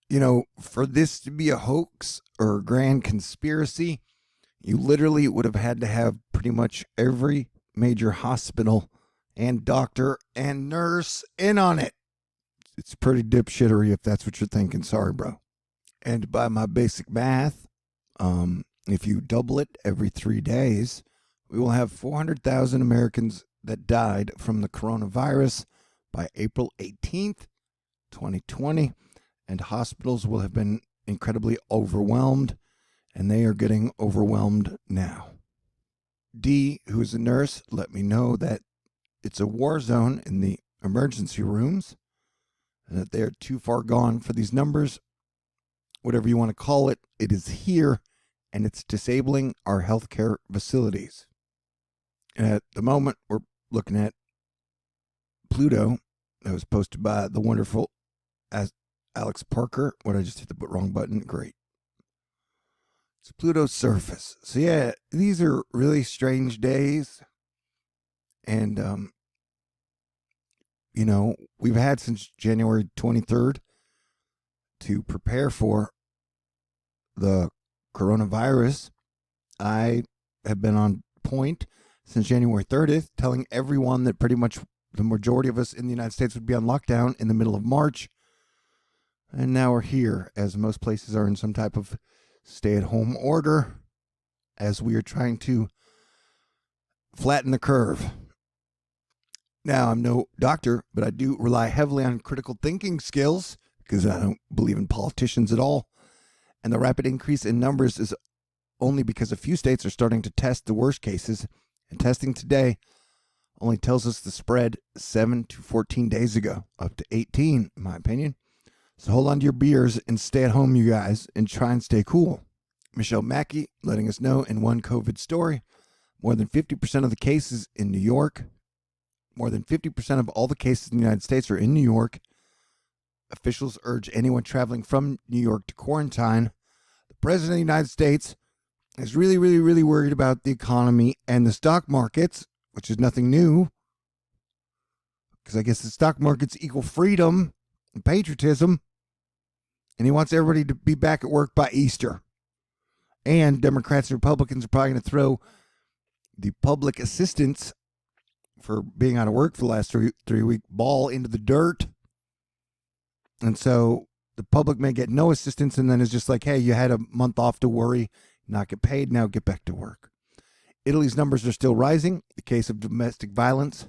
For this to be a hoax or a grand conspiracy, you literally would have had to have pretty much every major hospital and doctor and nurse in on it. It's pretty dipshittery if that's what you're thinking. Sorry, bro. And by my basic math, if you double it every 3 days, we will have 400,000 Americans that died from the coronavirus by April 18th, 2020. And hospitals will have been incredibly overwhelmed, and they are getting overwhelmed now. D, who is a nurse, let me know that it's a war zone in the emergency rooms, and that they are too far gone for these numbers. Whatever you want to call it, it is here, and it's disabling our healthcare facilities. And at the moment, we're looking at Pluto that was posted by the wonderful Alex Parker. What, I just hit the wrong button? Great. It's Pluto's surface. So yeah, these are really strange days. And, we've had since January 23rd to prepare for the coronavirus. I have been on point since January 30th, telling everyone that pretty much the majority of us in the United States would be on lockdown in the middle of March. And now we're here, as most places are in some type of stay-at-home order, as we are trying to flatten the curve. Now, I'm no doctor, but I do rely heavily on critical thinking skills, because I don't believe in politicians at all. And the rapid increase in numbers is only because a few states are starting to test the worst cases, and testing today only tells us the spread 7 to 14 days ago, up to 18, in my opinion. So hold on to your beers and stay at home, you guys, and try and stay cool. Michelle Mackey letting us know in one COVID story, more than 50% of the cases in New York, more than 50% of all the cases in the United States are in New York. Officials urge anyone traveling from New York to quarantine. The President of the United States is really, really, really worried about the economy and the stock markets, which is nothing new, because I guess the stock markets equal freedom and patriotism, and he wants everybody to be back at work by Easter. And Democrats and Republicans are probably going to throw the public assistance for being out of work for the last three-week ball into the dirt. And so the public may get no assistance, and then it's just like, hey, you had a month off to worry, not get paid, now get back to work. Italy's numbers are still rising. The case of domestic violence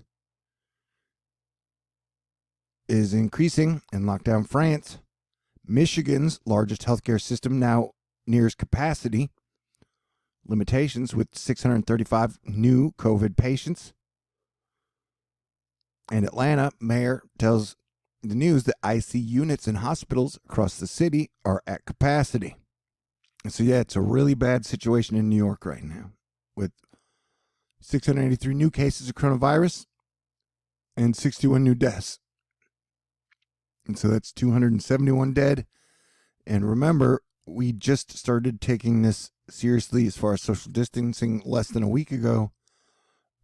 is increasing in lockdown France. Michigan's largest healthcare system now nears capacity limitations with 635 new COVID patients. And Atlanta mayor tells the news that IC units in hospitals across the city are at capacity. And so, yeah, it's a really bad situation in New York right now with 683 new cases of coronavirus and 61 new deaths. And so that's 271 dead. And remember, we just started taking this seriously as far as social distancing less than a week ago.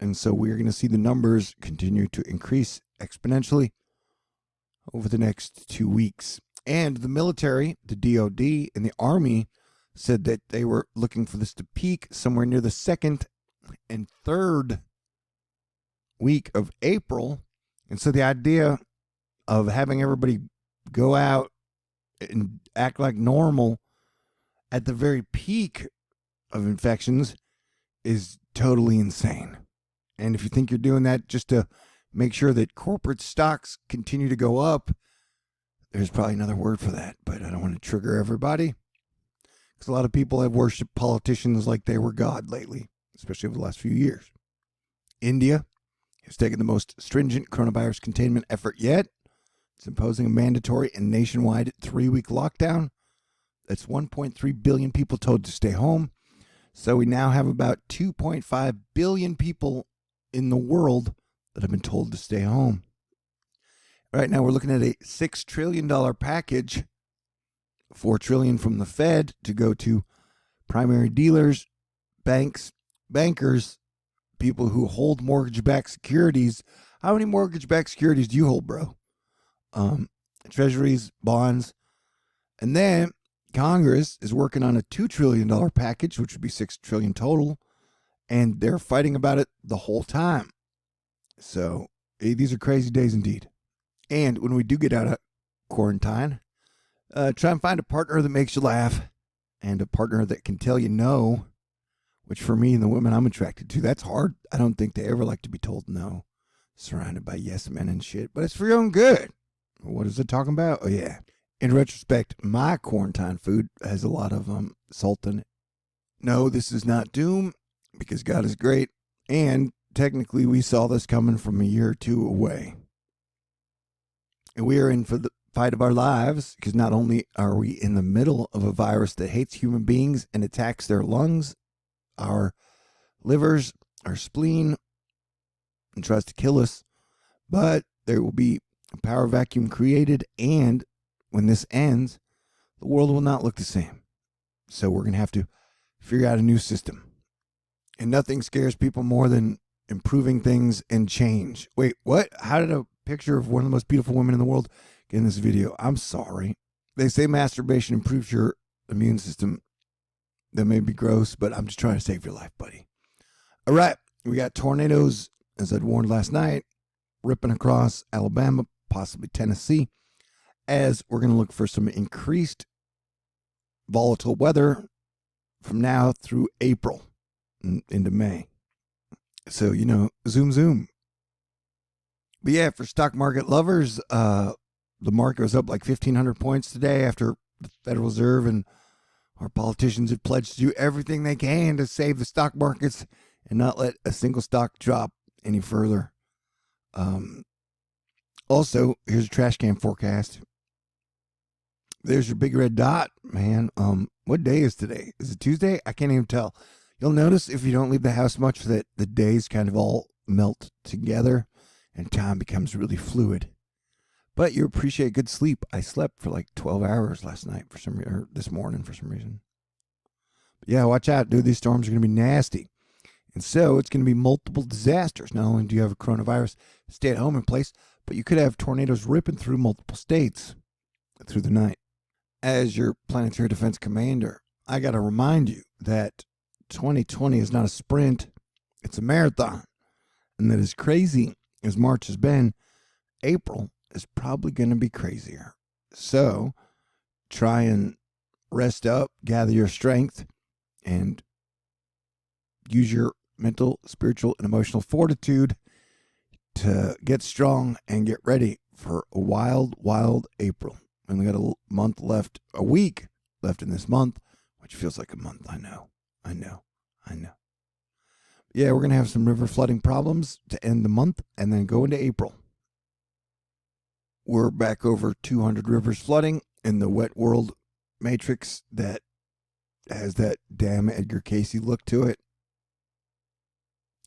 And so we're going to see the numbers continue to increase exponentially over the next 2 weeks. And the military, the DOD, and the Army said that they were looking for this to peak somewhere near the 2nd and 3rd week of April. And so the idea of having everybody go out and act like normal at the very peak of infections is totally insane. And if you think you're doing that just to make sure that corporate stocks continue to go up, there's probably another word for that, but I don't want to trigger everybody, because a lot of people have worshipped politicians like they were God lately, especially over the last few years. India has taken the most stringent coronavirus containment effort yet. It's imposing a mandatory and nationwide 3-week lockdown. That's 1.3 billion people told to stay home. So we now have about 2.5 billion people in the world that have been told to stay home. Right now we're looking at a $6 trillion package, $4 trillion from the Fed to go to primary dealers, banks, bankers, people who hold mortgage-backed securities. How many mortgage-backed securities do you hold, bro? Treasuries, bonds, And then Congress is working on a $2 trillion package, which would be $6 trillion total. And they're fighting about it the whole time. So these are crazy days indeed. And when we do get out of quarantine, try and find a partner that makes you laugh and a partner that can tell you no, which for me and the women I'm attracted to, that's hard. I don't think they ever like to be told no, surrounded by yes men and shit, but it's for your own good. What is it talking about? Oh, yeah. In retrospect, my quarantine food has a lot of salt in it. No, this is not doom because God is great. And technically, we saw this coming from a year or two away. And we are in for the fight of our lives because not only are we in the middle of a virus that hates human beings and attacks their lungs, our livers, our spleen, and tries to kill us, but there will be a power vacuum created, and when this ends, the world will not look the same. So we're going to have to figure out a new system. And nothing scares people more than improving things and change. Wait, what? How did a picture of one of the most beautiful women in the world get in this video? I'm sorry. They say masturbation improves your immune system. That may be gross, but I'm just trying to save your life, buddy. All right, we got tornadoes, as I'd warned last night, ripping across Alabama, possibly Tennessee, as we're going to look for some increased volatile weather from now through April into May. So, zoom, zoom. But yeah, for stock market lovers, the market was up like 1,500 points today after the Federal Reserve and our politicians have pledged to do everything they can to save the stock markets and not let a single stock drop any further. Also, here's a trash can forecast. There's your big red dot, man. What day is today? Is it Tuesday? I can't even tell. You'll notice if you don't leave the house much that the days kind of all melt together and time becomes really fluid. But you appreciate good sleep. I slept for like 12 hours last night or this morning for some reason. But yeah, watch out, dude. These storms are going to be nasty. And so it's going to be multiple disasters. Not only do you have a coronavirus stay at home in place, but you could have tornadoes ripping through multiple states through the night. As your planetary defense commander, I got to remind you that 2020 is not a sprint, it's a marathon. And that as crazy as March has been, April is probably going to be crazier. So try and rest up, gather your strength, and use your mental, spiritual, and emotional fortitude to get strong and get ready for a wild, wild April. We only got a week left in this month, which feels like a month. I know. Yeah, we're going to have some river flooding problems to end the month and then go into April. We're back over 200 rivers flooding in the wet world matrix that has that damn Edgar Casey look to it.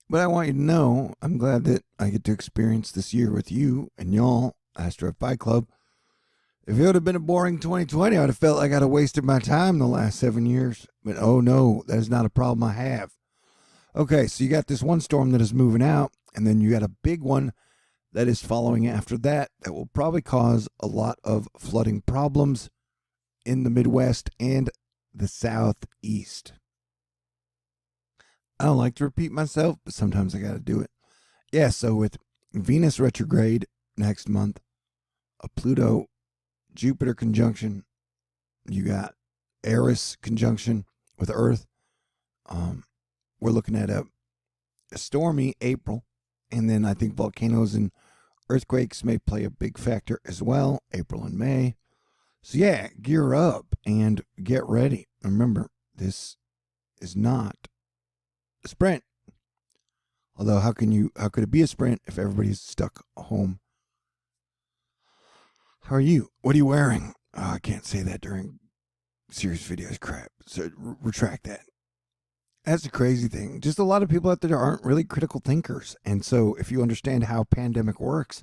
But I want you to know, I'm glad that I get to experience this year with you and y'all, Astro Fight Club. If it would have been a boring 2020, I would have felt like I'd have wasted my time the last 7 years. But oh no, that is not a problem I have. Okay, so you got this one storm that is moving out, and then you got a big one that is following after that will probably cause a lot of flooding problems in the Midwest and the Southeast. I don't like to repeat myself, but sometimes I got to do it. Yeah, so with Venus retrograde next month, a Pluto-Jupiter conjunction, you got Eris conjunction with Earth. We're looking at a stormy April, and then I think volcanoes and earthquakes may play a big factor as well, April and May. So yeah, gear up and get ready. Remember, this is not a sprint. Although how could it be a sprint if everybody's stuck home? How are you? What are you wearing? Oh, I can't say that during serious videos. Crap. So retract that. That's the crazy thing. Just a lot of people out there aren't really critical thinkers. And so if you understand how pandemic works,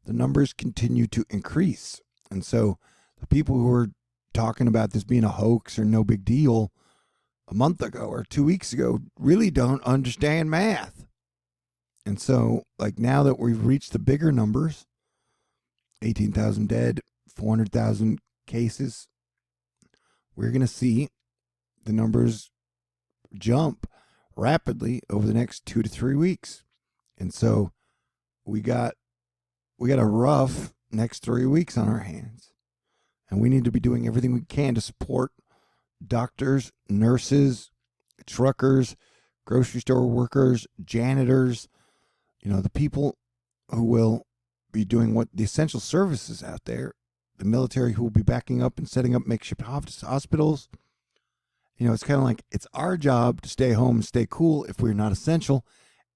the numbers continue to increase. And so the people who were talking about this being a hoax or no big deal a month ago or 2 weeks ago really don't understand math. And so, like, now that we've reached the bigger numbers, 18,000 dead, 400,000 cases, we're going to see the numbers jump rapidly over the next 2 to 3 weeks. And so we got a rough next 3 weeks on our hands. And we need to be doing everything we can to support doctors, nurses, truckers, grocery store workers, janitors, the people who will be doing what the essential services out there, the military who will be backing up and setting up makeshift hospitals. It's kind of like it's our job to stay home and stay cool if we're not essential.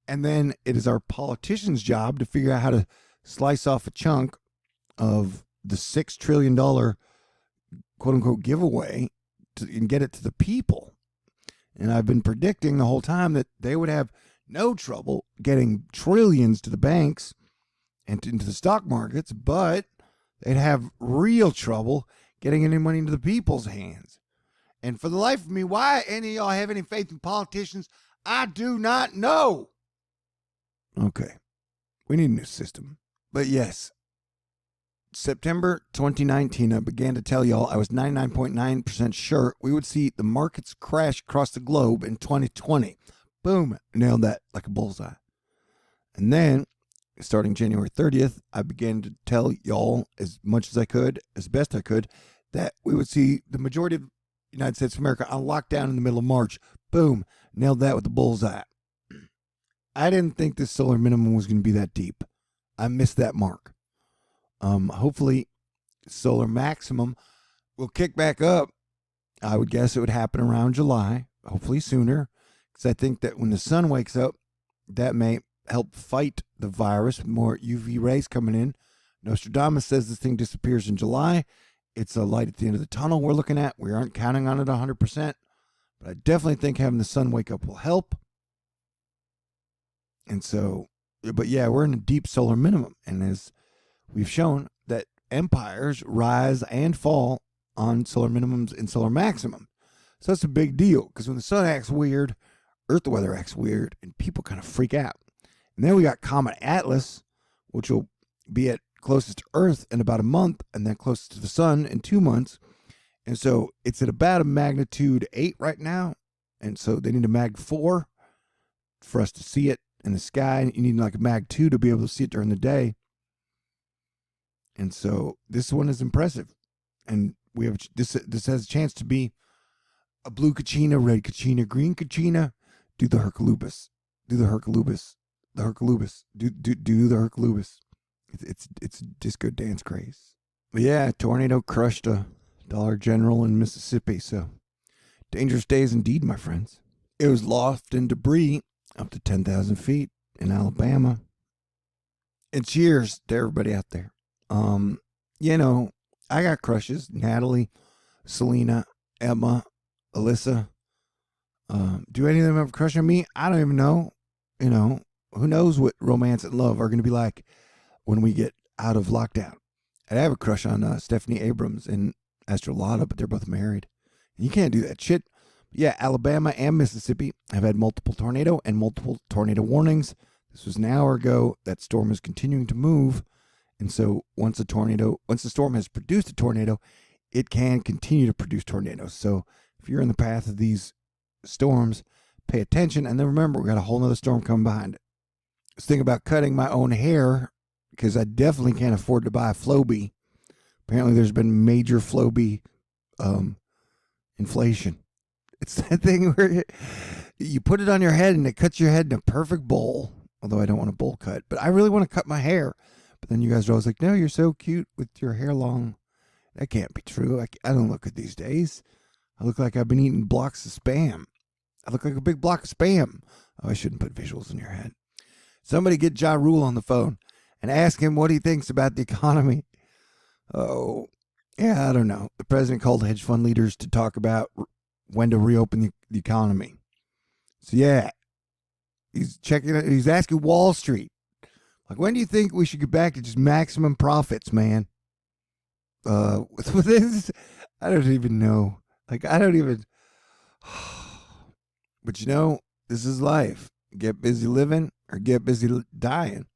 And then it is our politicians' job to figure out how to slice off a chunk of the $6 trillion quote unquote giveaway and get it to the people. And I've been predicting the whole time that they would have no trouble getting trillions to the banks and into the stock markets, but they'd have real trouble getting any money into the people's hands. And for the life of me, why any of y'all have any faith in politicians, I do not know. Okay, we need a new system. But yes, September 2019, I began to tell y'all I was 99.9% sure we would see the markets crash across the globe in 2020. Boom, nailed that like a bullseye. And then, starting January 30th, I began to tell y'all as much as I could, as best I could, that we would see the majority of the United States of America on lockdown in the middle of March. Boom, nailed that with the bullseye. I didn't think this solar minimum was going to be that deep. I missed that mark. Hopefully, solar maximum will kick back up. I would guess it would happen around July, hopefully sooner, because I think that when the sun wakes up, that may help fight the virus. More UV rays coming in. Nostradamus says this thing disappears in July. It's a light at the end of the tunnel we're looking at. We aren't counting on it 100%, but I definitely think having the sun wake up will help. And so, but yeah, we're in a deep solar minimum. And as we've shown that empires rise and fall on solar minimums and solar maximum. So that's a big deal because when the sun acts weird, Earth weather acts weird, and people kind of freak out. And then we got Comet Atlas, which will be at closest to Earth in about a month, and then closest to the sun in 2 months. And so it's at about a magnitude 8 right now. And so they need a mag 4 for us to see it in the sky. You need like a mag 2 to be able to see it during the day. And so this one is impressive. And we have this has a chance to be a blue Kachina, red Kachina, green Kachina. Do the Herculubus. Do the Herculubus. The Herculubus. Do the Herculubus. It's disco dance craze. But yeah, tornado crushed a Dollar General in Mississippi. So dangerous days indeed, my friends. It was loft and debris up to 10,000 feet in Alabama. And cheers to everybody out there. I got crushes. Natalie, Selena, Emma, Alyssa. Do any of them have a crush on me? I don't even know. Who knows what romance and love are going to be like when we get out of lockdown. I have a crush on Stephanie Abrams and Astrolata, but they're both married. And you can't do that shit. But yeah, Alabama and Mississippi have had multiple tornado and multiple tornado warnings. This was an hour ago. That storm is continuing to move. And so once the storm has produced a tornado, it can continue to produce tornadoes. So if you're in the path of these storms, pay attention. And then remember, we got a whole nother storm coming behind it. I was thinking about cutting my own hair because I definitely can't afford to buy a Flowbee. Apparently there's been major Flowbee inflation. It's that thing where you put it on your head and it cuts your head in a perfect bowl. Although I don't want a bowl cut, but I really want to cut my hair. But then you guys are always like, no, you're so cute with your hair long. That can't be true. I don't look good these days. I look like I've been eating blocks of Spam. I look like a big block of Spam. Oh, I shouldn't put visuals in your head. Somebody get Ja Rule on the phone and ask him what he thinks about the economy. Oh, yeah, I don't know. The president called hedge fund leaders to talk about when to reopen the economy. So, yeah, he's asking Wall Street. Like, when do you think we should get back to just maximum profits, man? With this, I don't even know. Like, I don't even. But this is life. Get busy living or get busy dying.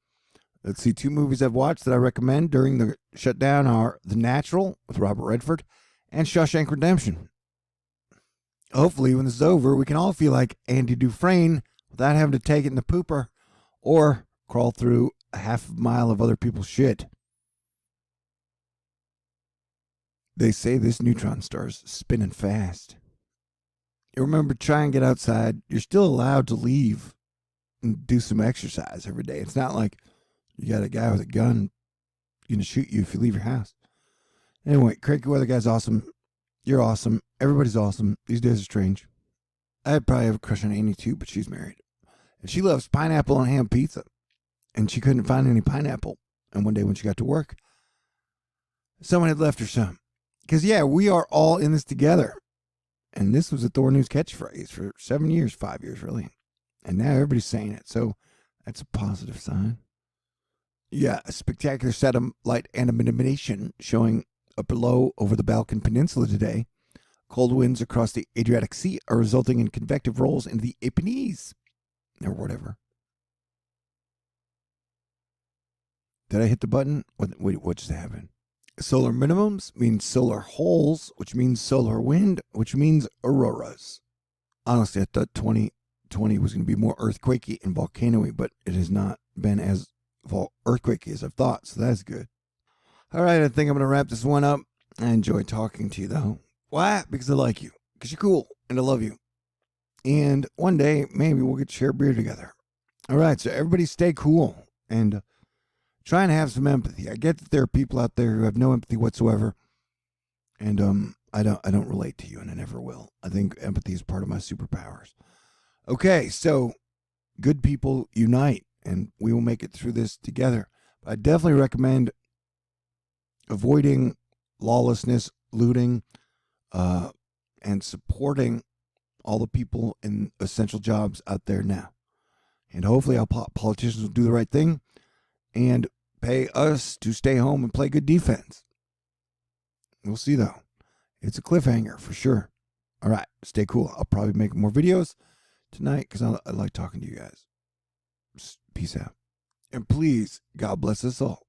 Let's see, 2 movies I've watched that I recommend during the shutdown are The Natural with Robert Redford and Shawshank Redemption. hopefully when this is over, we can all feel like Andy Dufresne without having to take it in the pooper or crawl through a half mile of other people's shit. They say this neutron star's spinning fast. You remember, try and get outside. You're still allowed to leave and do some exercise every day. It's not like you got a guy with a gun going to shoot you if you leave your house. Anyway, cranky weather guy's awesome. You're awesome. Everybody's awesome. These days are strange. I probably have a crush on Annie too, but she's married. And she loves pineapple and ham pizza. And she couldn't find any pineapple. And one day when she got to work, someone had left her some. Because, yeah, we are all in this together. And this was a THORnews catchphrase for 7 years, 5 years, really. And now everybody's saying it. So that's a positive sign. Yeah, a spectacular satellite illumination showing up below over the Balkan Peninsula today. Cold winds across the Adriatic Sea are resulting in convective rolls into the Apennines. Or whatever. Did I hit the button? Wait, what just happened? Solar minimums means solar holes, which means solar wind, which means auroras. Honestly, I thought 2020 was going to be more earthquakey and volcano-y, but it has not been as earthquakey as I've thought, so that's good. All right, I think I'm going to wrap this one up. I enjoy talking to you, though. Why? Because I like you. Because you're cool, and I love you. And one day, maybe we'll get to share beer together. All right, so everybody stay cool, and try and have some empathy. I get that there are people out there who have no empathy whatsoever, and I don't relate to you, and I never will. I think empathy is part of my superpowers. Okay, so good people unite, and we will make it through this together. I definitely recommend avoiding lawlessness, looting, and supporting all the people in essential jobs out there now. And hopefully our politicians will do the right thing and pay us to stay home and play good defense. We'll see, though. It's a cliffhanger for sure. All right, stay cool. I'll probably make more videos tonight because I like talking to you guys. Peace out. And please, God bless us all.